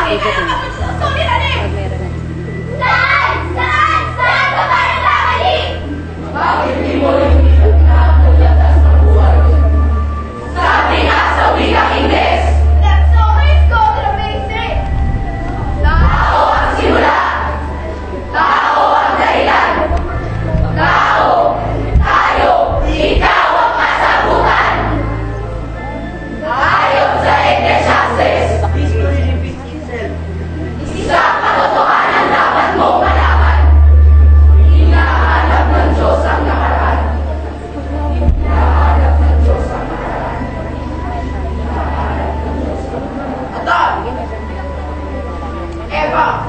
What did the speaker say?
Bakit kaya ka magsusuliranin? Pag meron na. Saan? Saan? Saan ka ba nagkamali? Bakit di mo rin itatapon ang latas ng buhay? Sabi nga sa wikang Ingles, Let's always go to the basics. tao ang simula, tao ang dahilan, tao, tayo, ikaw ang kasagutan. Ayon sa Ecclesiastes, History repeats itself. isang katotohanan dapat mong malaman. Hinahanap ng Diyos ang nakaraan. Hinahanap ng Diyos ang nakaraan. Hinahanap ng Diyos ang nakaraan. Ata! Eva!